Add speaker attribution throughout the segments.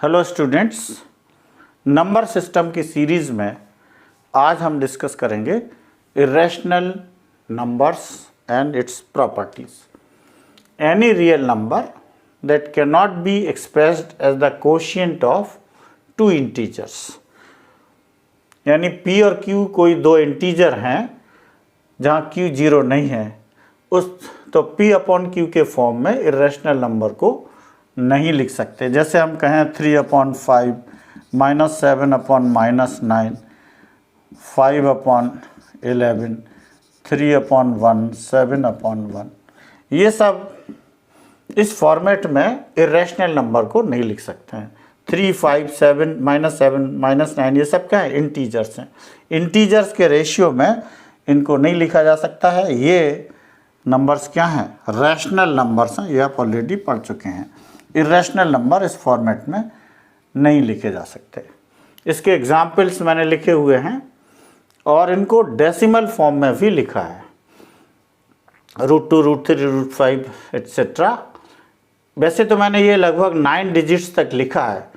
Speaker 1: Hello students, number system की series में आज हम डिस्कस करेंगे irrational numbers and its properties. Any real number that can not be expressed as the quotient of two integers, यानी P और Q कोई दो इंटीजर हैं जहाँ Q जीरो नहीं है, तो P अपॉन Q के फॉर्म में इरेशनल नंबर को नहीं लिख सकते। जैसे हम कहें 3/5 -7/-9, 5/11, 3/1, 7/1, ये सब इस फॉर्मेट में इरेशनल नंबर को नहीं लिख सकते हैं। 3, 5, 7, -7, -9 ये सब क्या है? इंटीजर्स हैं। इंटीजर्स के रेशियो में इनको नहीं लिखा जा सकता है। ये नंबर्स क्या हैं? रैशनल नंबर्स हैं। ये आप ऑलरेडी पढ़ चुके हैं। इरेशनल नंबर इस फॉर्मेट में नहीं लिखे जा सकते। इसके एग्जाम्पल्स मैंने लिखे हुए हैं और इनको डेसिमल फॉर्म में भी लिखा है, √2, √3, √5 एट्सेट्रा। वैसे तो मैंने ये लगभग 9 डिजिट्स तक लिखा है,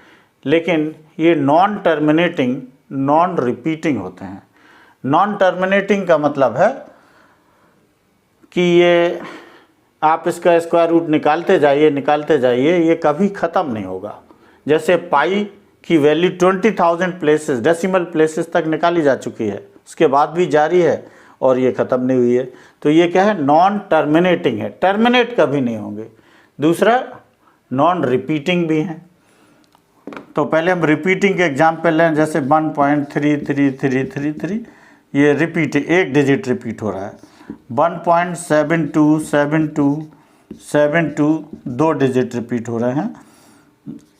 Speaker 1: लेकिन ये नॉन टर्मिनेटिंग, नॉन रिपीटिंग होते हैं। नॉन टर्मिनेटिंग का मतलब है कि ये आप इसका स्क्वायर रूट निकालते जाइए, ये कभी ख़त्म नहीं होगा। जैसे पाई की वैल्यू 20,000 प्लेसेस, डेसिमल प्लेसेस तक निकाली जा चुकी है, उसके बाद भी जारी है और ये ख़त्म नहीं हुई है। तो ये क्या है? नॉन टर्मिनेटिंग है, टर्मिनेट कभी नहीं होंगे। दूसरा, नॉन रिपीटिंग भी हैं। तो पहले हम रिपीटिंग के एग्जाम्पल लें, जैसे 1.333333, ये रिपीट, एक डिजिट रिपीट हो रहा है। 1.727272, दो डिजिट रिपीट हो रहे हैं।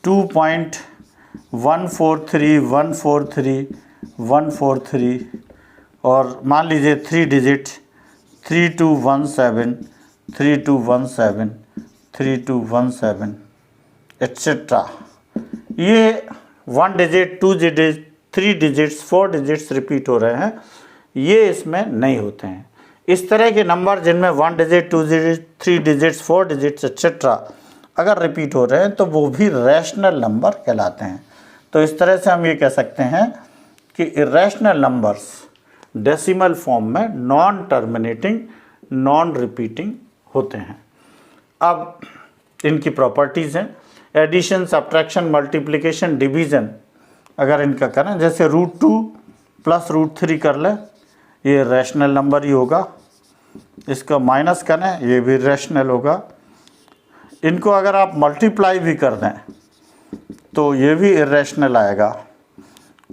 Speaker 1: 2.143143143 और मान लीजिए 3 डिजिट 3217 3217 3217 एट्सेट्रा। ये 1 digit, 2 digit, 3 digits, 4 digits repeat हो रहे हैं, ये इसमें नहीं होते हैं। इस तरह के नंबर जिनमें 1 digit, 2 digit, 3 digits, 4 digits etcetera अगर रिपीट हो रहे हैं तो वो भी रैशनल नंबर कहलाते हैं। तो इस तरह से हम ये कह सकते हैं कि इरेशनल नंबर्स डेसिमल फॉर्म में नॉन टर्मिनेटिंग, नॉन रिपीटिंग होते हैं। अब इनकी प्रॉपर्टीज़ हैं, एडिशन, सब्ट्रैक्शन, मल्टीप्लिकेशन, डिवीज़न अगर इनका करें, जैसे √2 + √3 कर लें, ये रैशनल नंबर ही होगा। इसका माइनस करें, ये भी रैशनल होगा। इनको अगर आप मल्टीप्लाई भी कर दें तो ये भी इरेशनल आएगा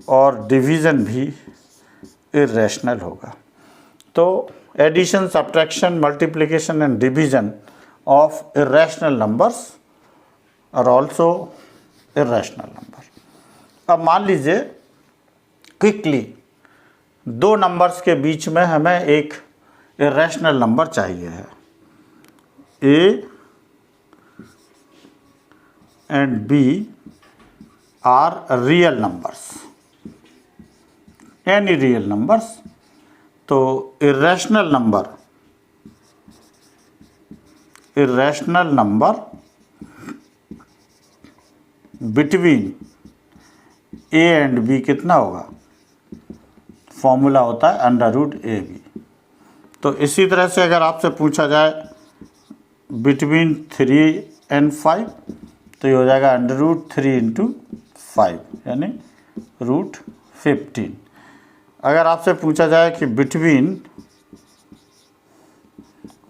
Speaker 1: और डिवीज़न भी इरेशनल होगा। तो addition, subtraction, multiplication and division of irrational numbers are also irrational number. अब मान लीजिए क्विकली दो नंबर्स के बीच में हमें एक इरेशनल नंबर चाहिए है। A and B are real numbers, any real numbers। तो irrational number between A and B कितना होगा? फॉर्मूला होता है √AB। तो इसी तरह से अगर आपसे पूछा जाए बिटवीन 3 and 5, तो ये हो जाएगा √3 × 5 यानी √15। अगर आपसे पूछा जाए कि बिटवीन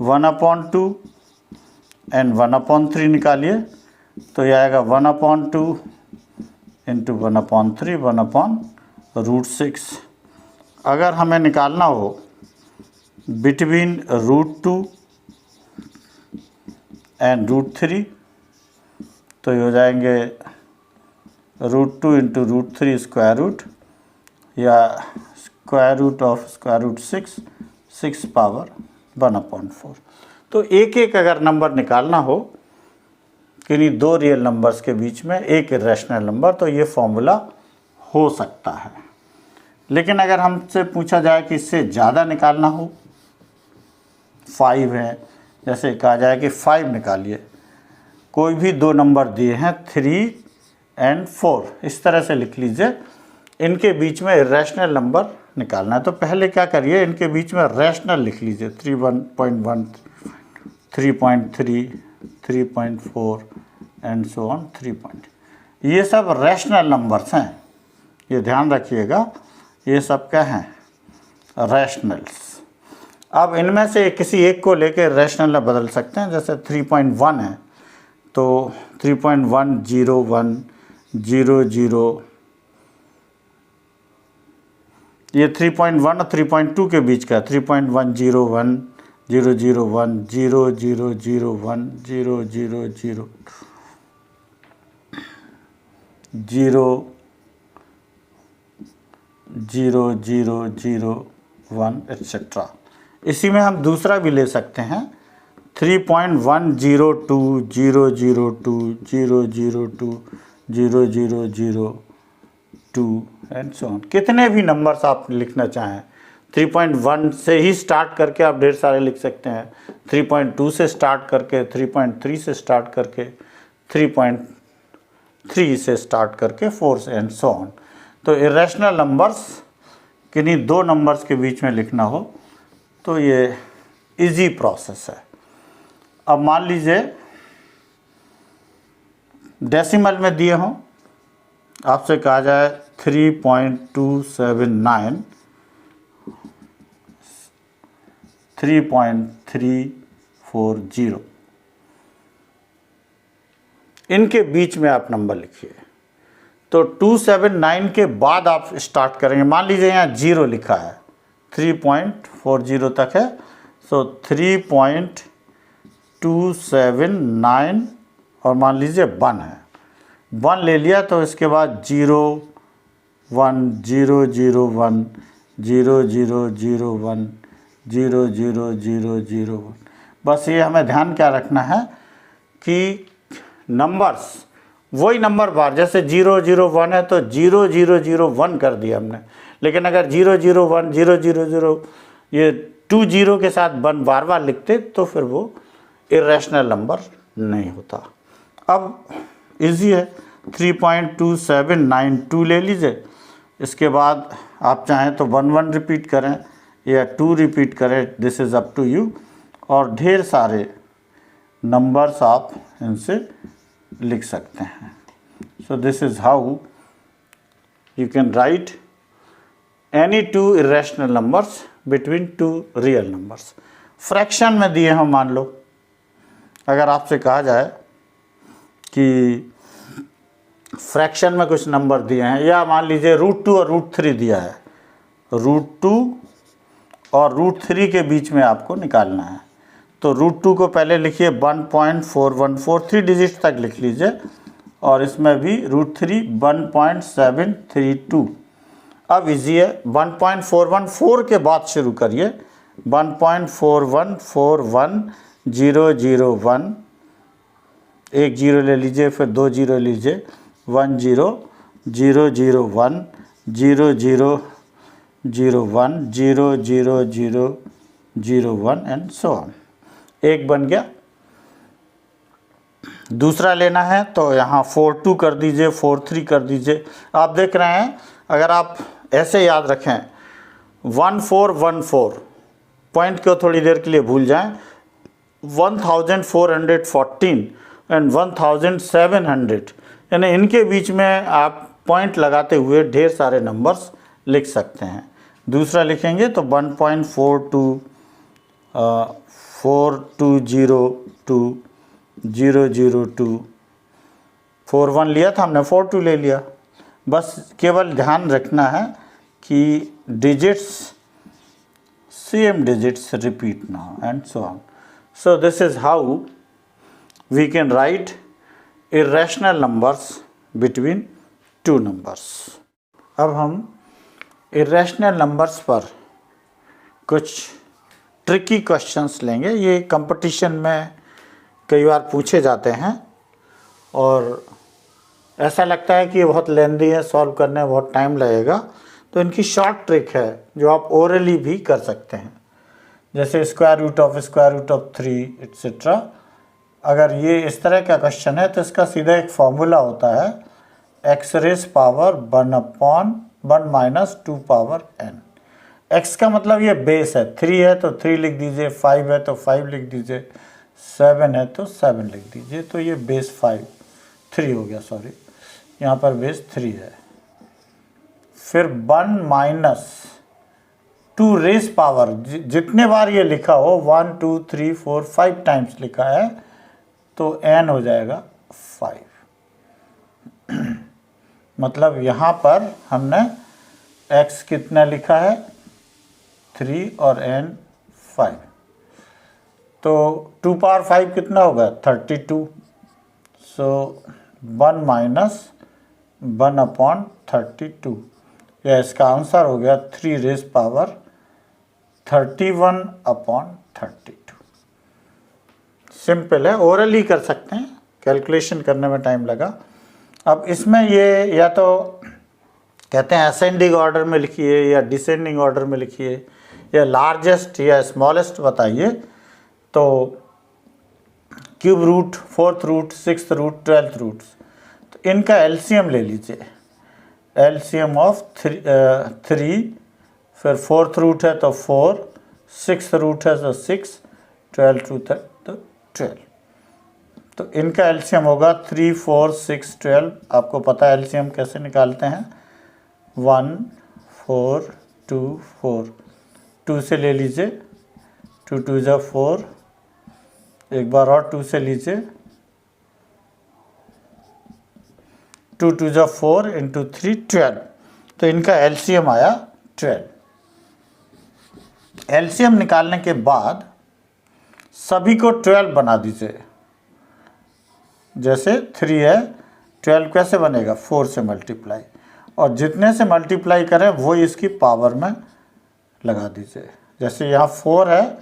Speaker 1: 1/2 and 1/3 निकालिए, तो ये आएगा 1/2 × 1/3 1/√6। अगर हमें निकालना हो बिटवीन √2 and √3, तो ये हो जाएंगे √2 × √3 स्क्वायर रूट, या square root of square root 6 power 1/4। तो एक एक अगर नंबर निकालना हो किन्हीं दो रियल नंबर्स के बीच में एक इरेशनल नंबर, तो ये फॉर्मूला हो सकता है। लेकिन अगर हमसे पूछा जाए कि इससे ज़्यादा निकालना हो, 5 है, जैसे कहा जाए कि 5 निकालिए, कोई भी दो नंबर दिए हैं 3 एंड 4, इस तरह से लिख लीजिए। इनके बीच में इरेशनल नंबर निकालना है। तो पहले क्या करिए, इनके बीच में रैशनल लिख लीजिए। 3.1, 3.3, 3.4 एंड सो ऑन 3. ये सब रैशनल नंबर्स हैं, ये ध्यान रखिएगा, ये सब क्या हैं, रैशनल्स। अब इनमें से किसी एक को लेकर रैशनल में बदल सकते हैं। जैसे 3.1 है तो 3.10100, ये 3.1 और 3.2 के बीच का 3.101, 001, 0001, 000, 00001 एट्सेट्रा। इसी में हम दूसरा भी ले सकते हैं 3.102, 002, 002, 0002 एंड सो ऑन। कितने भी नंबर्स आप लिखना चाहें, 3.1 से ही स्टार्ट करके आप ढेर सारे लिख सकते हैं, 3.2 से स्टार्ट करके, 3.3 से स्टार्ट करके, 3.3 से स्टार्ट करके 4 से एंड सो ऑन। तो इरेशनल नंबर्स किन्हीं दो नंबर्स के बीच में लिखना हो तो ये इजी प्रोसेस है। अब मान लीजिए डेसिमल में दिए हों, आपसे कहा जाए 3.279, 3.340, इनके बीच में आप नंबर लिखिए। तो 279 के बाद आप स्टार्ट करेंगे। मान लीजिए यहाँ 0 लिखा है, 3.40 तक है, सो 3.279 और मान लीजिए 1 है, 1 ले लिया। तो इसके बाद 0, 1, 001, 0001, 00001। बस ये हमें ध्यान क्या रखना है कि नंबर्स वही नंबर बार, जैसे 001 है तो 0001 कर दिया हमने। लेकिन अगर 001, 000 ये 20 के साथ 1 बार बार लिखते तो फिर वो इरेशनल नंबर नहीं होता। अब इजी है, 3.2792 ले लीजिए। इसके बाद आप चाहें तो 1 रिपीट करें या 2 रिपीट करें, this is up to you. और ढेर सारे नंबर्स आप इनसे लिख सकते हैं। So this is how you can write any 2 irrational numbers between 2 real numbers. Fraction में दिए हम, मान लो अगर आपसे कहा जाए कि फ्रैक्शन में कुछ नंबर दिए हैं, या मान लीजिए √2 और √3 दिया है, √2 और √3 के बीच में आपको निकालना है। तो √2 को पहले लिखिए 1.414, 3 डिजिट तक लिख लीजिए, और इसमें भी √3 1.732। अब इजी है, 1.414 के बाद शुरू करिए, 1.4141,001, एक 0 ले लीजिए, फिर 2 0 लीजिए, 1 0, 0 0 1, 0 0 0 1, 0 0 0 0 1 एंड सो ऑन। एक बन गया। दूसरा लेना है तो यहाँ 4-2 कर दीजिए, 4-3 कर दीजिए। आप देख रहे हैं, अगर आप ऐसे याद रखें 1414, पॉइंट को थोड़ी देर के लिए भूल जाएं, 1414 एंड 1700, यानी इनके बीच में आप पॉइंट लगाते हुए ढेर सारे नंबर्स लिख सकते हैं। दूसरा लिखेंगे तो 1.42, 4202, 002, 41 लिया था हमने, 42 ले लिया। बस केवल ध्यान रखना है कि डिजिट्स, सेम डिजिट्स रिपीट ना हो and so on. So this is how we can write irrational numbers between 2 numbers. अब हम इरेशनल नंबर्स पर कुछ ट्रिकी क्वेश्चंस लेंगे। ये कंपटीशन में कई बार पूछे जाते हैं और ऐसा लगता है कि ये बहुत लेंदी है, सॉल्व करने में बहुत टाइम लगेगा। तो इनकी शॉर्ट ट्रिक है जो आप ओरली भी कर सकते हैं, जैसे स्क्वायर रूट ऑफ 3 एट्सेट्रा। अगर ये इस तरह का क्वेश्चन है तो इसका सीधा एक फॉर्मूला होता है x raise power 1/1 minus 2 power n। x का मतलब ये बेस है, 3 है तो 3 लिख दीजिए, 5 है तो 5 लिख दीजिए, 7 है तो 7 लिख दीजिए। तो ये बेस 3 हो गया, सॉरी यहाँ पर बेस 3 है। फिर 1 माइनस 2 रेस पावर, जितने बार ये लिखा हो 1 2 3 4 5 टाइम्स लिखा है तो n हो जाएगा 5। मतलब यहाँ पर हमने x कितना लिखा है 3 और n 5, तो 2 पावर 5 कितना होगा 32। सो 1 माइनस 1/32, या इसका आंसर हो गया 3 रेस पावर 31/32। सिंपल है, ओरली कर सकते हैं, कैलकुलेशन करने में टाइम लगा। अब इसमें ये या तो कहते हैं असेंडिंग ऑर्डर में लिखिए या डिसेंडिंग ऑर्डर में लिखिए, या लार्जेस्ट या स्मॉलेस्ट बताइए। तो cube root, 4th root, 6th root, 12th roots, तो इनका एलसीएम ले लीजिए। एलसीएम ऑफ 3, फिर 4th रूट है तो 4, 6th रूट है तो 6, 12th रूट है तो 12। तो इनका एलसीएम होगा 3 4 6 12। आपको पता है एलसीएम कैसे निकालते हैं, 1 4 2 4, 2 से ले लीजिए, 2 2 जा 4, एक बार और 2 से लीजिए, 2 2 जा 4 इंटू 3 12। तो इनका एलसीएम आया 12। एलसीएम निकालने के बाद सभी को 12 बना दीजिए। जैसे 3 है, 12 कैसे बनेगा 4 से मल्टीप्लाई, और जितने से मल्टीप्लाई करें वो इसकी पावर में लगा दीजिए। जैसे यहाँ 4 है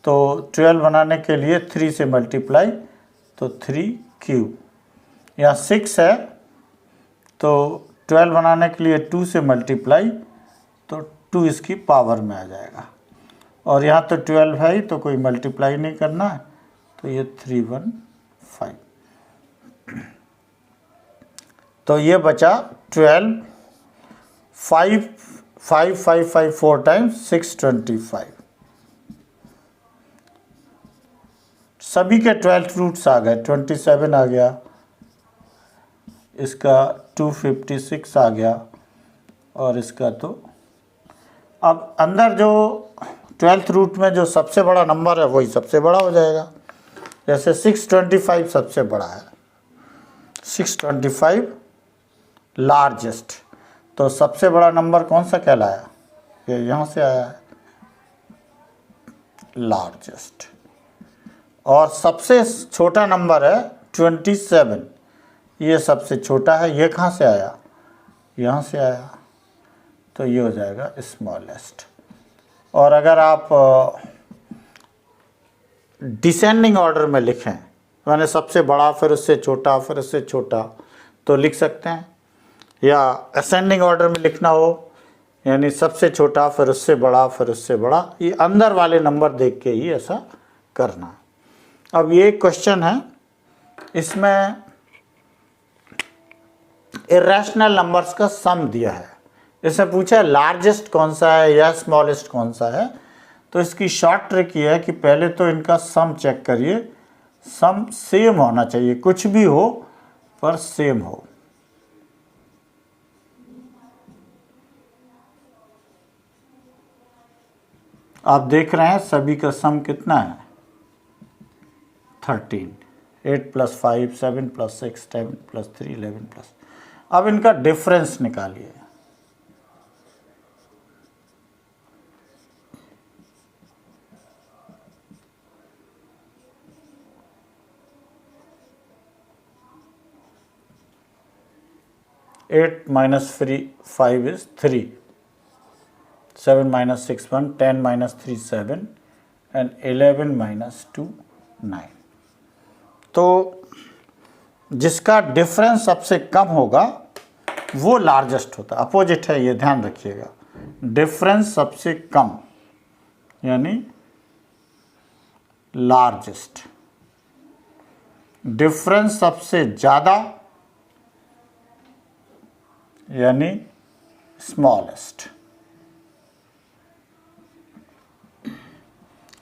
Speaker 1: तो 12 बनाने के लिए 3 से मल्टीप्लाई तो 3 क्यूब। यहाँ 6 है तो 12 बनाने के लिए 2 से मल्टीप्लाई तो 2 इसकी पावर में आ जाएगा। और यहाँ तो 12 है ही तो कोई मल्टीप्लाई नहीं करना है, तो ये 315। तो ये बचा 12, 5 5 5 5 4 टाइम्स 625। सभी के 12th रूट्स आ गए, 27 आ गया, इसका 256 आ गया, और इसका तो अब अंदर जो 12th रूट में जो सबसे बड़ा नंबर है वही सबसे बड़ा हो जाएगा। जैसे 625 सबसे बड़ा है, 625 लार्जेस्ट, तो सबसे बड़ा नंबर कौन सा कहलाया, ये यहाँ से आया है लार्जेस्ट। और सबसे छोटा नंबर है 27, ये सबसे छोटा है, ये कहाँ से आया, यहाँ से आया, तो ये हो जाएगा स्मॉलेस्ट। और अगर आप डिसेंडिंग ऑर्डर में लिखें, मैंने सबसे बड़ा फिर उससे छोटा फिर उससे छोटा, तो लिख सकते हैं। या असेंडिंग ऑर्डर में लिखना हो, यानी सबसे छोटा फिर उससे बड़ा फिर उससे बड़ा, ये अंदर वाले नंबर देख के ही ऐसा करना। अब ये क्वेश्चन है, इसमें इरेशनल नंबर्स का सम दिया है। इसमें पूछा है लार्जेस्ट कौन सा है या स्मॉलेस्ट कौन सा है। तो इसकी शॉर्ट ट्रिक ये है कि पहले तो इनका सम चेक करिए, सम सेम होना चाहिए, कुछ भी हो पर सेम हो। आप देख रहे हैं सभी का सम कितना है 13, 8 + 5 7 + 6 10 + 3 11 +। अब इनका डिफरेंस निकालिए। Eight minus 5 is 3, 7 - 6 1, 10 - 3 7, and 11 - 2 9। तो जिसका डिफरेंस सबसे कम होगा वो लार्जेस्ट होता है। अपोजिट है, ये ध्यान रखिएगा। डिफरेंस सबसे कम यानी लार्जेस्ट, डिफरेंस सबसे ज़्यादा यानी स्मॉलेस्ट।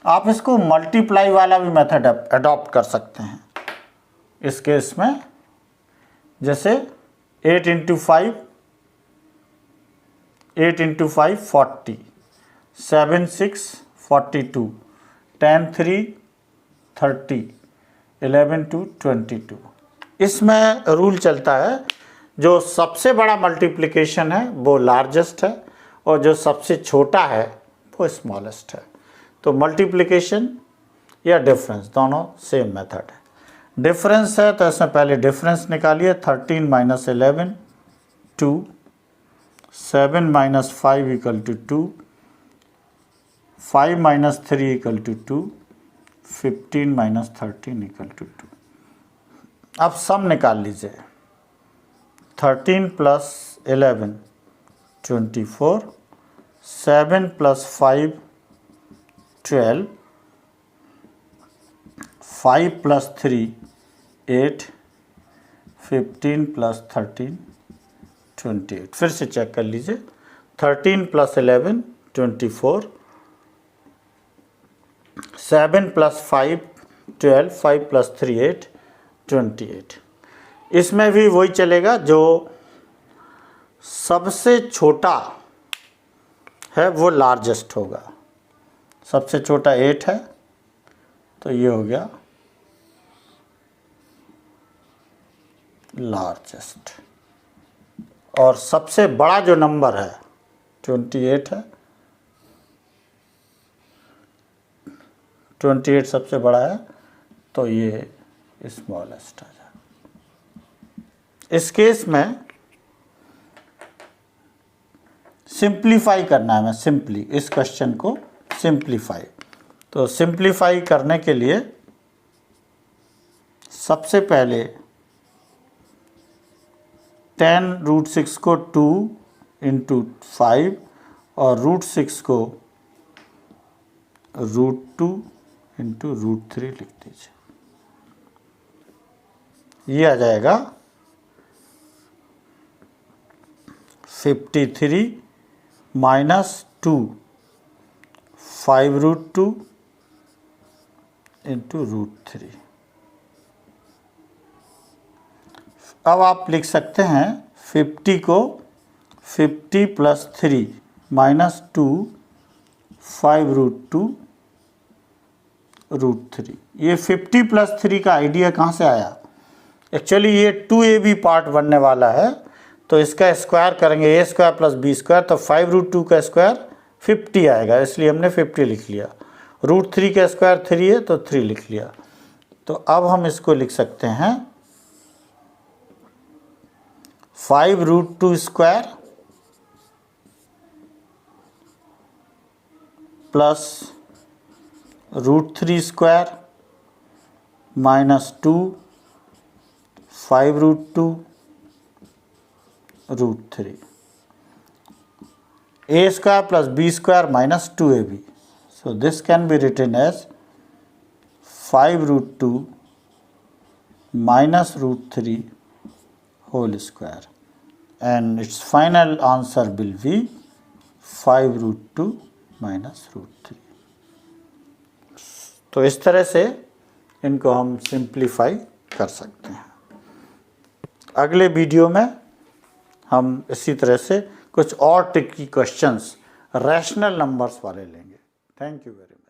Speaker 1: आप इसको मल्टीप्लाई वाला भी मेथड अडॉप्ट कर सकते हैं इस केस में, जैसे 8 इंटू 5 40, 7 6 42, 10 3 30, 11 2 22। इसमें रूल चलता है जो सबसे बड़ा मल्टीप्लिकेशन है वो लार्जेस्ट है और जो सबसे छोटा है वो स्मॉलेस्ट है। तो मल्टीप्लिकेशन या डिफरेंस दोनों सेम मेथड है। डिफरेंस है तो इसमें पहले डिफरेंस निकालिए। 13 minus 11 2, 7 minus 5 equal to 2, 5 minus 3 equal to 2, 15 minus 13 equal to 2। अब सम निकाल लीजिए। 13 प्लस 11 24, 7 प्लस 5 12, 5 प्लस 3 8, 15 प्लस 13 28। फिर से चेक कर लीजिए। 13 प्लस 11 24, 7 प्लस 5 12, 5 प्लस 3 8 28। इसमें भी वही चलेगा, जो सबसे छोटा है वो लार्जेस्ट होगा। सबसे छोटा 8 है तो ये हो गया लार्जेस्ट, और सबसे बड़ा जो नंबर है 28 है, 28 सबसे बड़ा है तो ये स्मॉलेस्ट आ जाएगा। इस केस में सिंप्लीफाई करना है, मैं सिंपली इस क्वेश्चन को सिंप्लीफाई। तो सिंप्लीफाई करने के लिए सबसे पहले 10√6 को 2 इंटू 5 और √6 को √2 इंटू √3 लिख दीजिए। ये आ जाएगा 53 माइनस 2 5√2 इंटू √3। अब आप लिख सकते हैं 50 को 50 प्लस 3 माइनस 2 5√2 √3। ये 50 प्लस 3 का आइडिया कहाँ से आया? एक्चुअली ये 2ab पार्ट बनने वाला है, तो इसका स्क्वायर करेंगे a square plus b square, तो 5√2 का स्क्वायर 50 आएगा, इसलिए हमने 50 लिख लिया। √3 का स्क्वायर 3 है तो 3 लिख लिया। तो अब हम इसको लिख सकते हैं 5√2 square plus √3 square minus 2 5√2 √3, a square plus b square minus 2ab. So this can be written as 5√2 minus √3 whole square, and its final answer will be 5√2 minus √3. तो इस तरह से इनको हम सिंप्लीफाई कर सकते हैं। अगले वीडियो में हम इसी तरह से कुछ और ट्रिकी क्वेश्चंस रैशनल नंबर्स वाले लेंगे। Thank you very much.